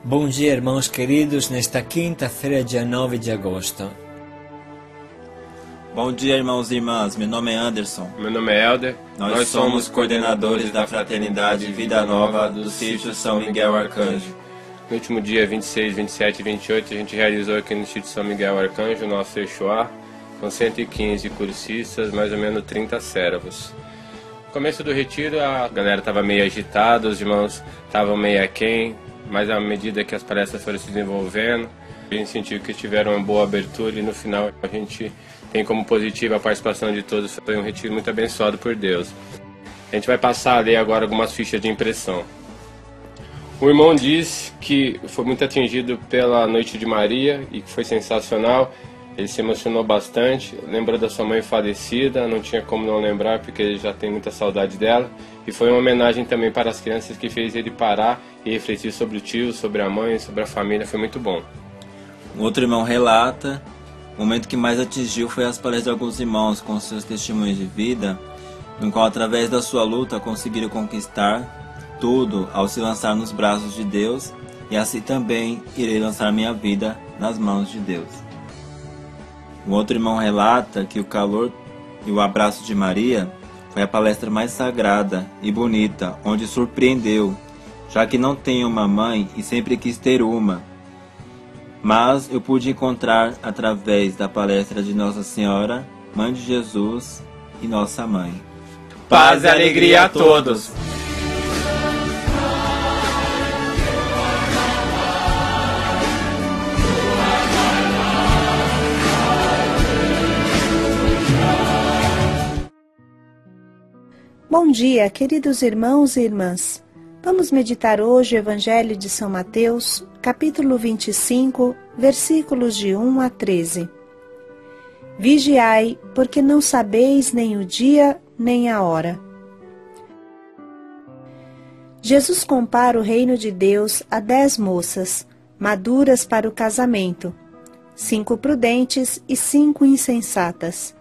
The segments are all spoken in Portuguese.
Bom dia, irmãos queridos, nesta quinta-feira, dia 9 de agosto. Bom dia, irmãos e irmãs. Meu nome é Anderson. Meu nome é Helder. Nós somos coordenadores da Fraternidade Vida Nova do Sítio São Miguel Arcanjo. No último dia 26, 27 e 28, a gente realizou aqui no Sítio São Miguel Arcanjo o nosso Exuá, com 115 cursistas, mais ou menos 30 servos. No começo do retiro, a galera estava meio agitada, os irmãos estavam meio aquém, mas à medida que as palestras foram se desenvolvendo, a gente sentiu que tiveram uma boa abertura e no final a gente tem como positiva a participação de todos. Foi um retiro muito abençoado por Deus. A gente vai passar a ler agora algumas fichas de impressão. O irmão disse que foi muito atingido pela Noite de Maria e que foi sensacional. Ele se emocionou bastante, lembrou da sua mãe falecida, não tinha como não lembrar porque ele já tem muita saudade dela. E foi uma homenagem também para as crianças que fez ele parar e refletir sobre o tio, sobre a mãe, sobre a família. Foi muito bom. Um outro irmão relata: o momento que mais atingiu foi as palestras de alguns irmãos com seus testemunhos de vida, no qual através da sua luta conseguiram conquistar tudo ao se lançar nos braços de Deus, e assim também irei lançar minha vida nas mãos de Deus. Um outro irmão relata que o calor e o abraço de Maria foi a palestra mais sagrada e bonita, onde surpreendeu, já que não tenho uma mãe e sempre quis ter uma. Mas eu pude encontrar através da palestra de Nossa Senhora, Mãe de Jesus e Nossa Mãe. Paz e alegria a todos! Bom dia, queridos irmãos e irmãs. Vamos meditar hoje o Evangelho de São Mateus, capítulo 25, versículos de 1 a 13. Vigiai, porque não sabeis nem o dia nem a hora. Jesus compara o reino de Deus a 10 moças, maduras para o casamento, 5 prudentes e 5 insensatas.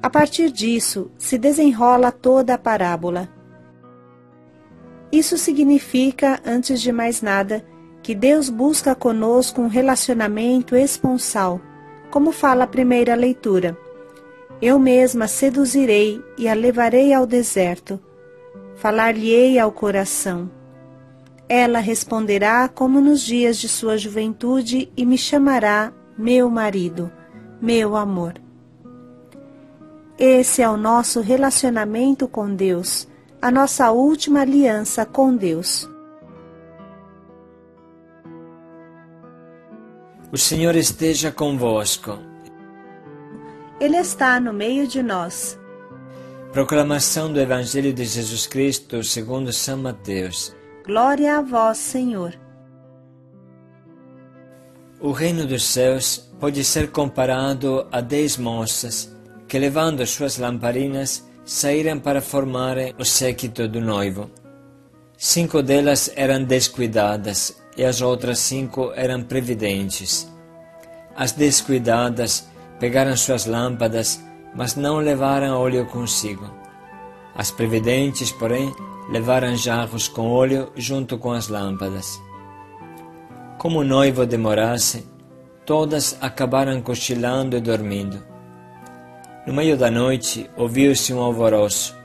A partir disso, se desenrola toda a parábola. Isso significa, antes de mais nada, que Deus busca conosco um relacionamento esponsal, como fala a primeira leitura. Eu mesma seduzirei e a levarei ao deserto. Falar-lhe-ei ao coração. Ela responderá como nos dias de sua juventude e me chamará meu marido, meu amor. Esse é o nosso relacionamento com Deus, a nossa última aliança com Deus. O Senhor esteja convosco. Ele está no meio de nós. Proclamação do Evangelho de Jesus Cristo segundo São Mateus. Glória a vós, Senhor. O reino dos céus pode ser comparado a 10 moças que, levando suas lamparinas, saíram para formarem o séquito do noivo. 5 delas eram descuidadas e as outras 5 eram previdentes. As descuidadas pegaram suas lâmpadas, mas não levaram óleo consigo. As previdentes, porém, levaram jarros com óleo junto com as lâmpadas. Como o noivo demorasse, todas acabaram cochilando e dormindo. No meio da noite, ouviu-se um alvoroço.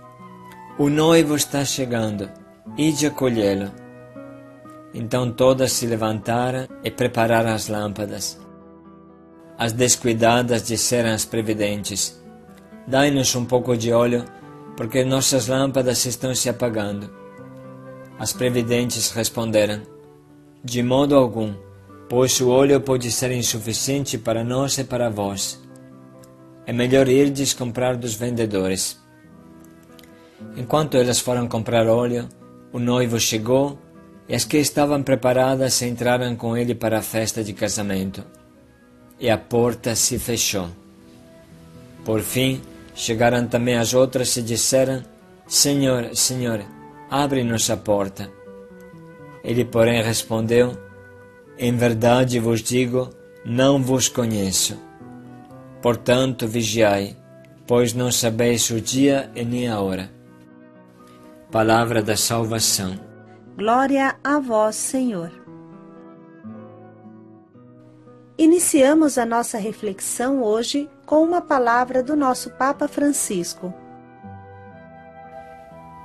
O noivo está chegando, ide acolhê-lo. Então todas se levantaram e prepararam as lâmpadas. As descuidadas disseram às previdentes: dai-nos um pouco de óleo, porque nossas lâmpadas estão se apagando. As previdentes responderam: de modo algum, pois o óleo pode ser insuficiente para nós e para vós. É melhor irdes comprar dos vendedores. Enquanto elas foram comprar óleo, o noivo chegou e as que estavam preparadas entraram com ele para a festa de casamento. E a porta se fechou. Por fim, chegaram também as outras e disseram: Senhor, Senhor, abre-nos a porta. Ele, porém, respondeu: em verdade vos digo, não vos conheço. Portanto, vigiai, pois não sabeis o dia e nem a hora. Palavra da salvação. Glória a vós, Senhor. Iniciamos a nossa reflexão hoje com uma palavra do nosso Papa Francisco.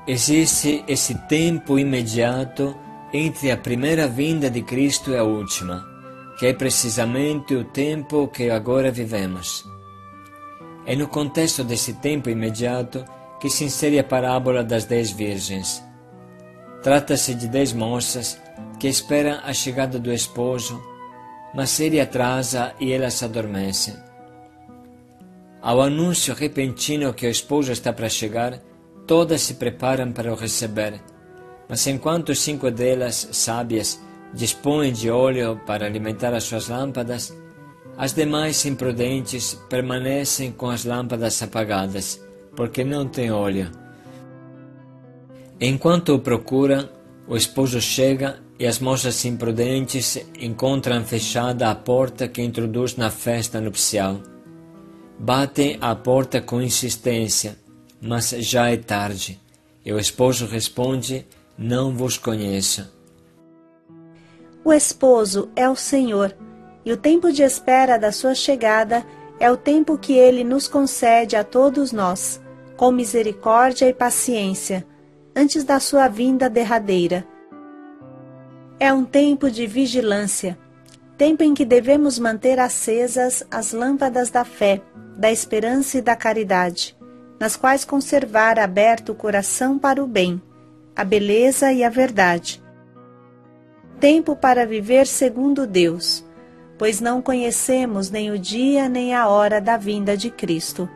Existe esse tempo imediato entre a primeira vinda de Cristo e a última, que é precisamente o tempo que agora vivemos. É no contexto desse tempo imediato que se insere a parábola das 10 virgens. Trata-se de 10 moças que esperam a chegada do esposo, mas ele atrasa e elas adormecem. Ao anúncio repentino que o esposo está para chegar, todas se preparam para o receber, mas enquanto 5 delas, sábias, dispõem de óleo para alimentar as suas lâmpadas, as demais imprudentes permanecem com as lâmpadas apagadas, porque não têm óleo. Enquanto o procuram, o esposo chega e as moças imprudentes encontram fechada a porta que introduz na festa nupcial. Batem à porta com insistência, mas já é tarde, e o esposo responde: não vos conheço. O esposo é o Senhor, e o tempo de espera da sua chegada é o tempo que Ele nos concede a todos nós, com misericórdia e paciência, antes da sua vinda derradeira. É um tempo de vigilância, tempo em que devemos manter acesas as lâmpadas da fé, da esperança e da caridade, nas quais conservar aberto o coração para o bem, a beleza e a verdade. Tempo para viver segundo Deus, pois não conhecemos nem o dia nem a hora da vinda de Cristo.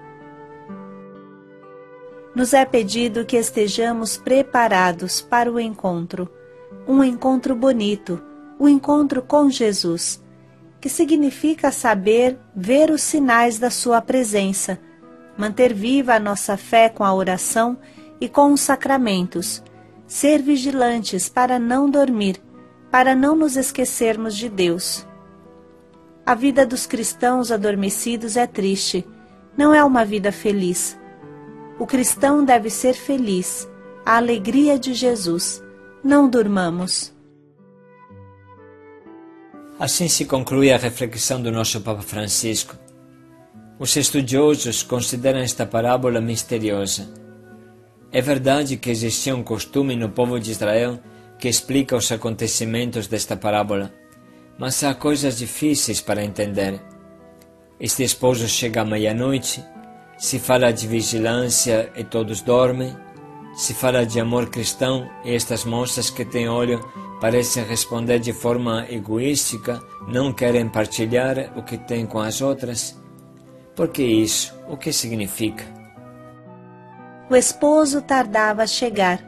Nos é pedido que estejamos preparados para o encontro, um encontro bonito, o encontro com Jesus, que significa saber ver os sinais da sua presença, manter viva a nossa fé com a oração e com os sacramentos, ser vigilantes para não dormir, para não nos esquecermos de Deus. A vida dos cristãos adormecidos é triste, não é uma vida feliz. O cristão deve ser feliz, a alegria de Jesus. Não durmamos. Assim se conclui a reflexão do nosso Papa Francisco. Os estudiosos consideram esta parábola misteriosa. É verdade que existia um costume no povo de Israel que explica os acontecimentos desta parábola, mas há coisas difíceis para entender. Este esposo chega à meia-noite, se fala de vigilância e todos dormem, se fala de amor cristão e estas moças que têm óleo parecem responder de forma egoística, não querem partilhar o que têm com as outras. Por que isso? O que significa? O esposo tardava a chegar.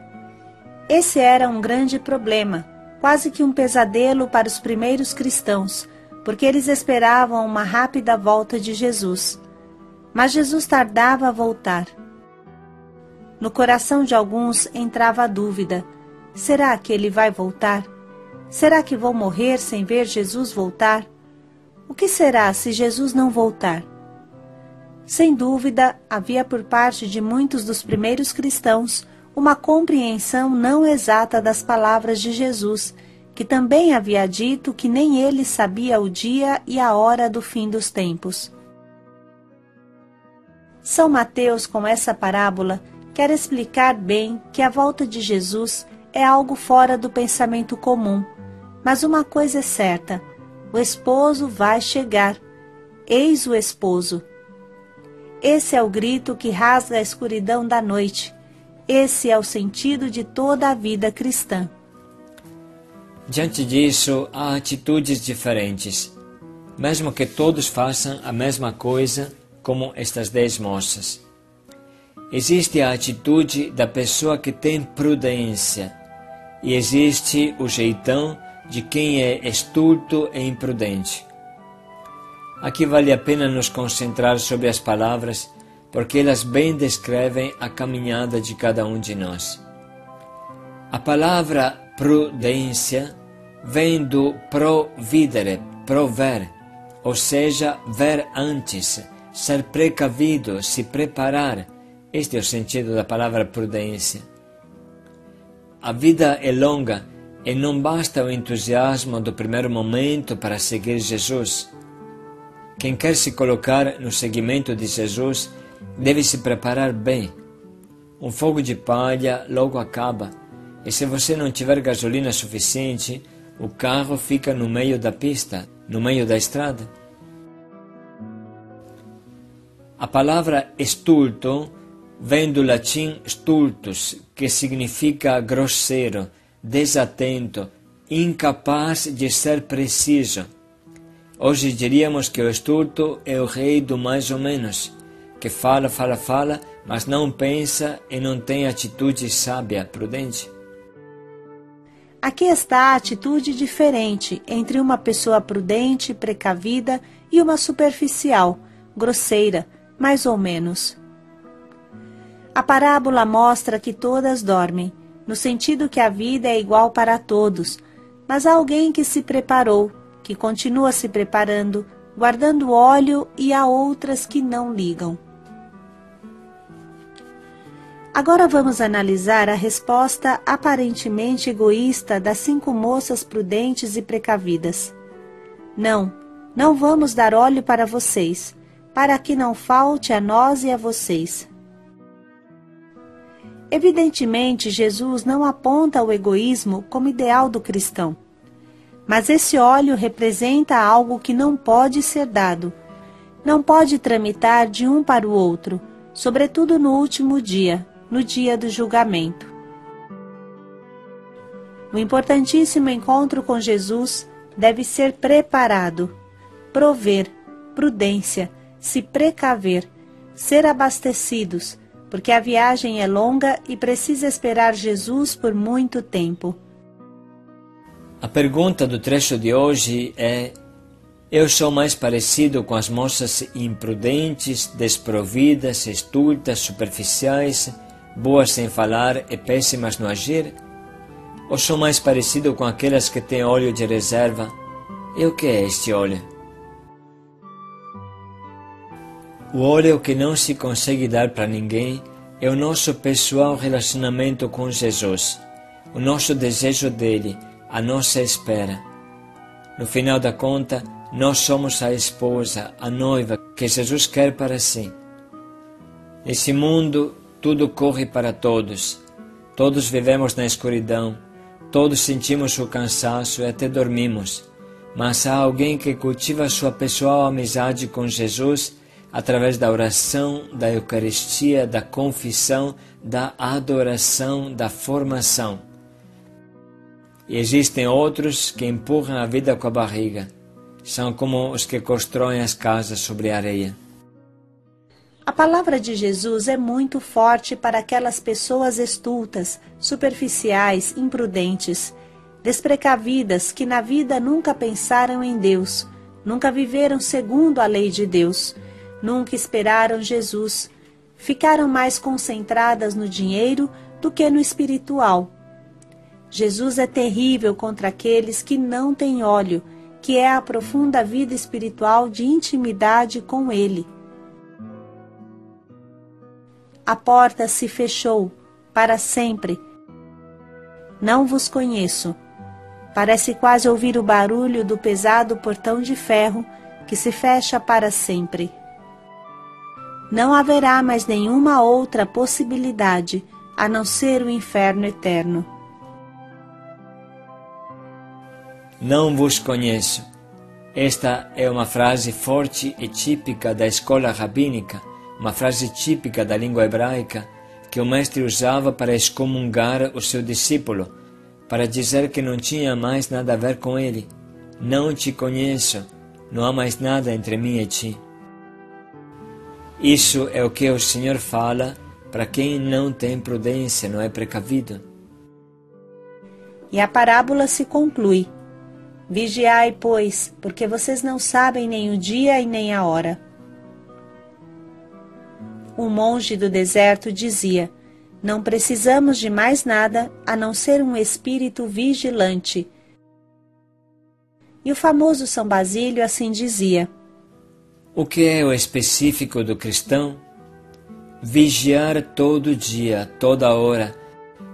Esse era um grande problema, quase que um pesadelo para os primeiros cristãos, porque eles esperavam uma rápida volta de Jesus. Mas Jesus tardava a voltar. No coração de alguns entrava a dúvida: será que ele vai voltar? Será que vou morrer sem ver Jesus voltar? O que será se Jesus não voltar? Sem dúvida, havia por parte de muitos dos primeiros cristãos uma compreensão não exata das palavras de Jesus, que também havia dito que nem ele sabia o dia e a hora do fim dos tempos. São Mateus, com essa parábola, quer explicar bem que a volta de Jesus é algo fora do pensamento comum, mas uma coisa é certa: o esposo vai chegar. Eis o esposo. Esse é o grito que rasga a escuridão da noite. Esse é o sentido de toda a vida cristã. Diante disso, há atitudes diferentes, mesmo que todos façam a mesma coisa, como estas 10 moças. Existe a atitude da pessoa que tem prudência e existe o jeitão de quem é estulto e imprudente. Aqui vale a pena nos concentrar sobre as palavras, porque elas bem descrevem a caminhada de cada um de nós. A palavra prudência vem do providere, prover, ou seja, ver antes, ser precavido, se preparar. Este é o sentido da palavra prudência. A vida é longa e não basta o entusiasmo do primeiro momento para seguir Jesus. Quem quer se colocar no seguimento de Jesus deve se preparar bem. Um fogo de palha logo acaba, e se você não tiver gasolina suficiente, o carro fica no meio da pista, no meio da estrada. A palavra estulto vem do latim stultus, que significa grosseiro, desatento, incapaz de ser preciso. Hoje diríamos que o estulto é o rei do mais ou menos, que fala, mas não pensa e não tem atitude sábia, prudente. Aqui está a atitude diferente entre uma pessoa prudente, precavida e uma superficial, grosseira, mais ou menos. A parábola mostra que todas dormem, no sentido que a vida é igual para todos, mas há alguém que se preparou, que continua se preparando, guardando óleo, e há outras que não ligam. Agora vamos analisar a resposta aparentemente egoísta das 5 moças prudentes e precavidas. Não vamos dar óleo para vocês, para que não falte a nós e a vocês. Evidentemente, Jesus não aponta o egoísmo como ideal do cristão. Mas esse óleo representa algo que não pode ser dado, não pode tramitar de um para o outro, sobretudo no último dia, no dia do julgamento. O importantíssimo encontro com Jesus deve ser preparado, prover, prudência, se precaver, ser abastecidos, porque a viagem é longa e precisa esperar Jesus por muito tempo. A pergunta do trecho de hoje é: eu sou mais parecido com as moças imprudentes, desprovidas, estultas, superficiais, boas sem falar e péssimas no agir? Ou sou mais parecido com aquelas que têm óleo de reserva? E o que é este óleo? O óleo que não se consegue dar para ninguém é o nosso pessoal relacionamento com Jesus, o nosso desejo dele, a nossa espera. No final da conta, nós somos a esposa, a noiva que Jesus quer para si. Nesse mundo, tudo corre para todos. Todos vivemos na escuridão, todos sentimos o cansaço e até dormimos. Mas há alguém que cultiva sua pessoal amizade com Jesus através da oração, da Eucaristia, da confissão, da adoração, da formação. E existem outros que empurram a vida com a barriga. São como os que constroem as casas sobre a areia. A palavra de Jesus é muito forte para aquelas pessoas estultas, superficiais, imprudentes, desprecavidas, que na vida nunca pensaram em Deus, nunca viveram segundo a lei de Deus, nunca esperaram Jesus, ficaram mais concentradas no dinheiro do que no espiritual. Jesus é terrível contra aqueles que não têm óleo, que é a profunda vida espiritual de intimidade com Ele. A porta se fechou para sempre. Não vos conheço. Parece quase ouvir o barulho do pesado portão de ferro que se fecha para sempre. Não haverá mais nenhuma outra possibilidade a não ser o inferno eterno. Não vos conheço. Esta é uma frase forte e típica da escola rabínica, uma frase típica da língua hebraica que o mestre usava para excomungar o seu discípulo, para dizer que não tinha mais nada a ver com ele. Não te conheço, não há mais nada entre mim e ti. Isso é o que o Senhor fala para quem não tem prudência, não é precavido. E a parábola se conclui: vigiai, pois, porque vocês não sabem nem o dia e nem a hora. Um monge do deserto dizia: não precisamos de mais nada a não ser um espírito vigilante. E o famoso São Basílio assim dizia: o que é o específico do cristão? Vigiar todo dia, toda hora,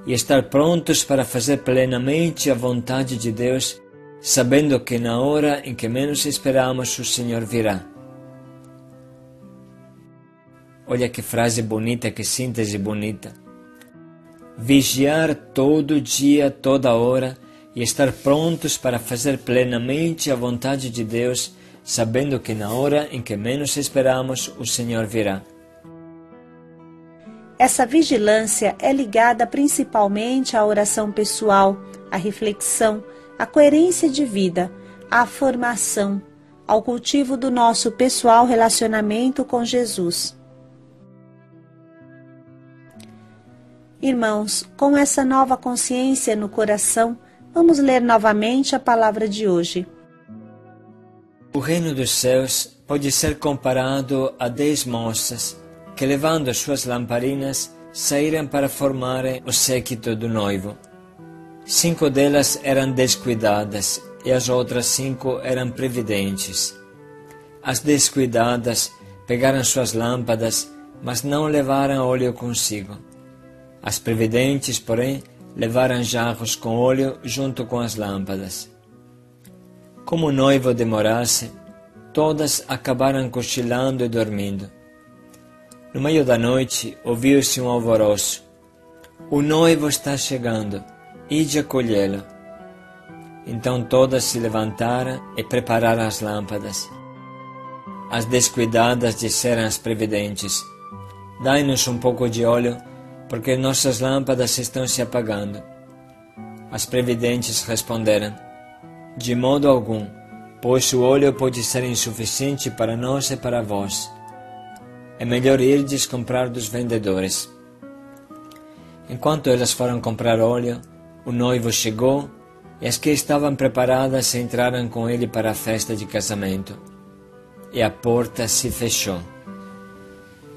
e estar prontos para fazer plenamente a vontade de Deus, sabendo que na hora em que menos esperamos o Senhor virá. Olha que frase bonita, que síntese bonita. Vigiar todo dia, toda hora e estar prontos para fazer plenamente a vontade de Deus, sabendo que na hora em que menos esperamos, o Senhor virá. Essa vigilância é ligada principalmente à oração pessoal, à reflexão, à coerência de vida, à formação, ao cultivo do nosso pessoal relacionamento com Jesus. Irmãos, com essa nova consciência no coração, vamos ler novamente a palavra de hoje. O reino dos céus pode ser comparado a 10 moças que, levando suas lamparinas, saíram para formarem o séquito do noivo. 5 delas eram descuidadas e as outras 5 eram previdentes. As descuidadas pegaram suas lâmpadas, mas não levaram óleo consigo. As previdentes, porém, levaram jarros com óleo junto com as lâmpadas. Como o noivo demorasse, todas acabaram cochilando e dormindo. No meio da noite, ouviu-se um alvoroço. O noivo está chegando, ide acolhê-lo. Então todas se levantaram e prepararam as lâmpadas. As descuidadas disseram às previdentes: dai-nos um pouco de óleo, porque nossas lâmpadas estão se apagando. As previdentes responderam: de modo algum, pois o óleo pode ser insuficiente para nós e para vós. É melhor irdes comprar dos vendedores. Enquanto elas foram comprar óleo, o noivo chegou e as que estavam preparadas entraram com ele para a festa de casamento. E a porta se fechou.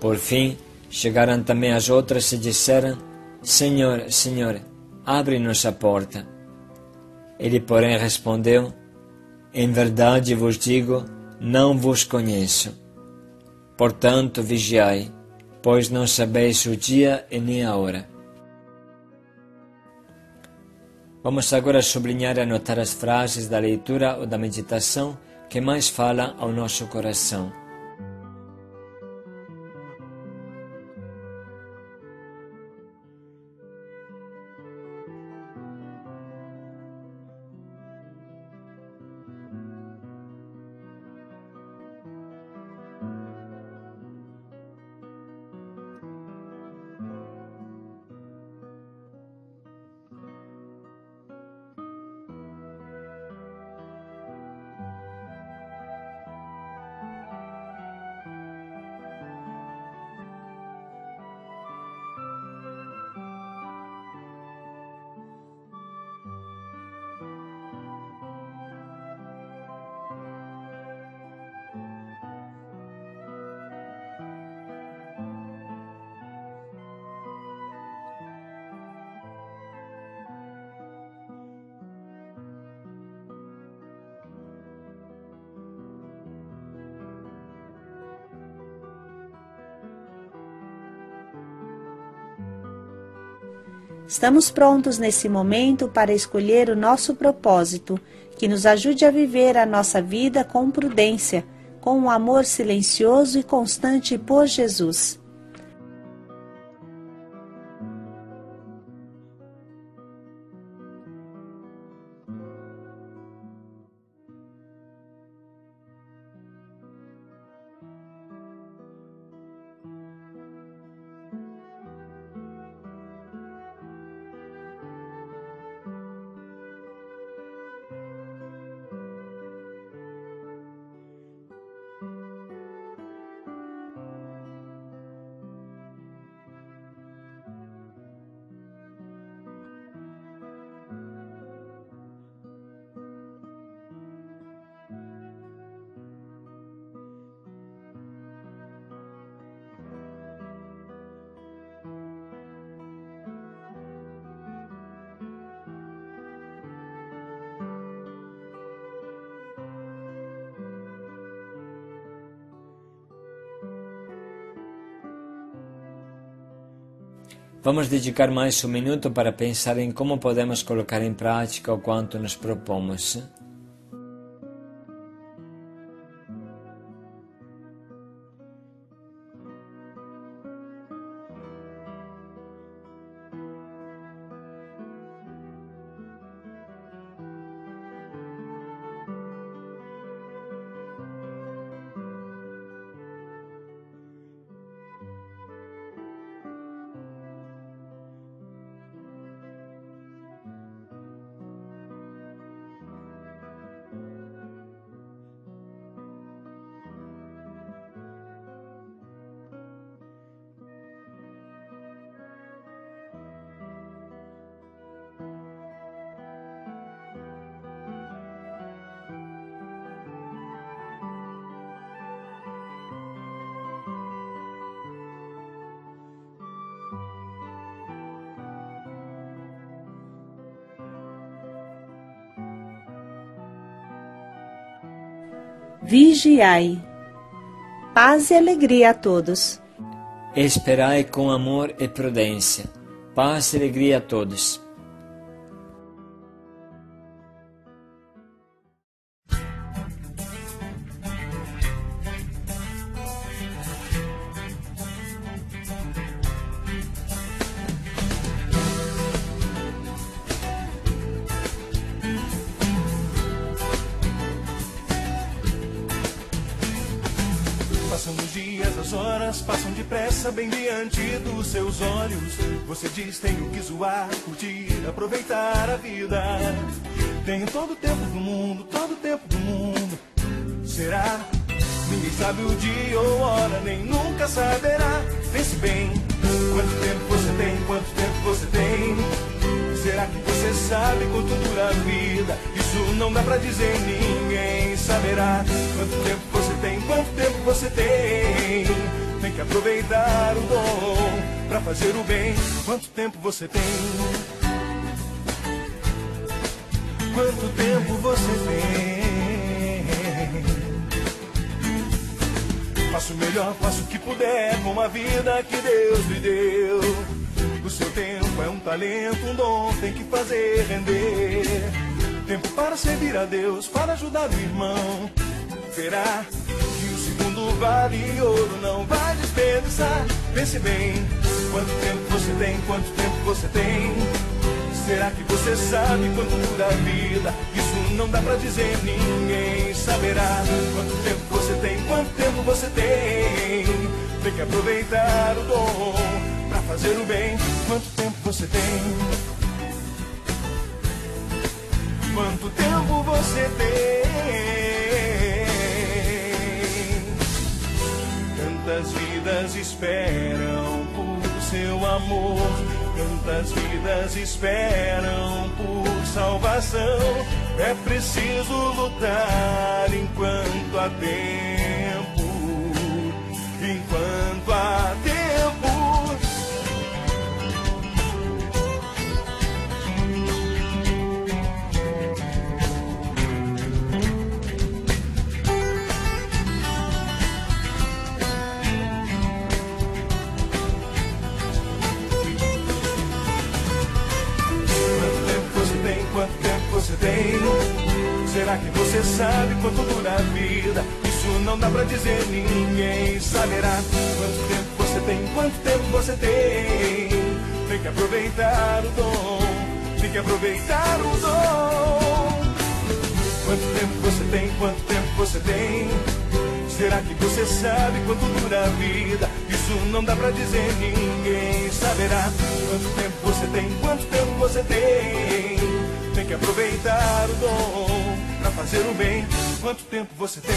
Por fim, chegaram também as outras e disseram: Senhor, Senhor, abre-nos a porta. Ele, porém, respondeu: em verdade vos digo, não vos conheço. Portanto, vigiai, pois não sabeis o dia e nem a hora. Vamos agora sublinhar e anotar as frases da leitura ou da meditação que mais falam ao nosso coração. Estamos prontos nesse momento para escolher o nosso propósito, que nos ajude a viver a nossa vida com prudência, com um amor silencioso e constante por Jesus. Vamos dedicar mais um minuto para pensar em como podemos colocar em prática o quanto nos propomos. Vigiai. Paz e alegria a todos. Esperai com amor e prudência. Paz e alegria a todos. Passam os dias, as horas passam depressa bem diante dos seus olhos. Você diz, tenho que zoar, curtir, aproveitar a vida. Tenho todo o tempo do mundo, todo o tempo do mundo. Será? Ninguém sabe o dia ou hora, nem nunca saberá. Pense bem, quanto tempo você tem, quanto tempo você tem. Será que você sabe quanto dura a vida? Isso não dá pra dizer, ninguém saberá. Quanto tempo você tem, quanto tempo você tem. Tem que aproveitar o dom pra fazer o bem. Quanto tempo você tem? Quanto tempo você tem? Faça o melhor, faça o que puder com a vida que Deus lhe deu. O seu tempo é um talento, um dom, tem que fazer render. Tempo para servir a Deus, para ajudar o irmão. Verá que o segundo vale ouro, não vai desperdiçar. Pense bem, quanto tempo você tem, quanto tempo você tem. Será que você sabe quanto dura a vida? Isso não dá pra dizer, ninguém saberá. Quanto tempo você tem, quanto tempo você tem. Tem que aproveitar o dom pra fazer o bem. Quanto tempo você tem? Quanto tempo você tem? Tantas vidas esperam por seu amor. Tantas vidas esperam por salvação. É preciso lutar enquanto há tempo. Enquanto há tempo. Quanto tempo você tem? Será que você sabe quanto dura a vida? Isso não dá pra dizer, ninguém saberá. Quanto tempo você tem? Quanto tempo você tem? Tem que aproveitar o dom. Tem que aproveitar o dom. Quanto tempo você tem? Quanto tempo você tem? Será que você sabe quanto dura a vida? Isso não dá pra dizer, ninguém saberá. Quanto tempo você tem? Quanto tempo você tem? Tem que aproveitar o dom pra fazer o bem. Quanto tempo você tem?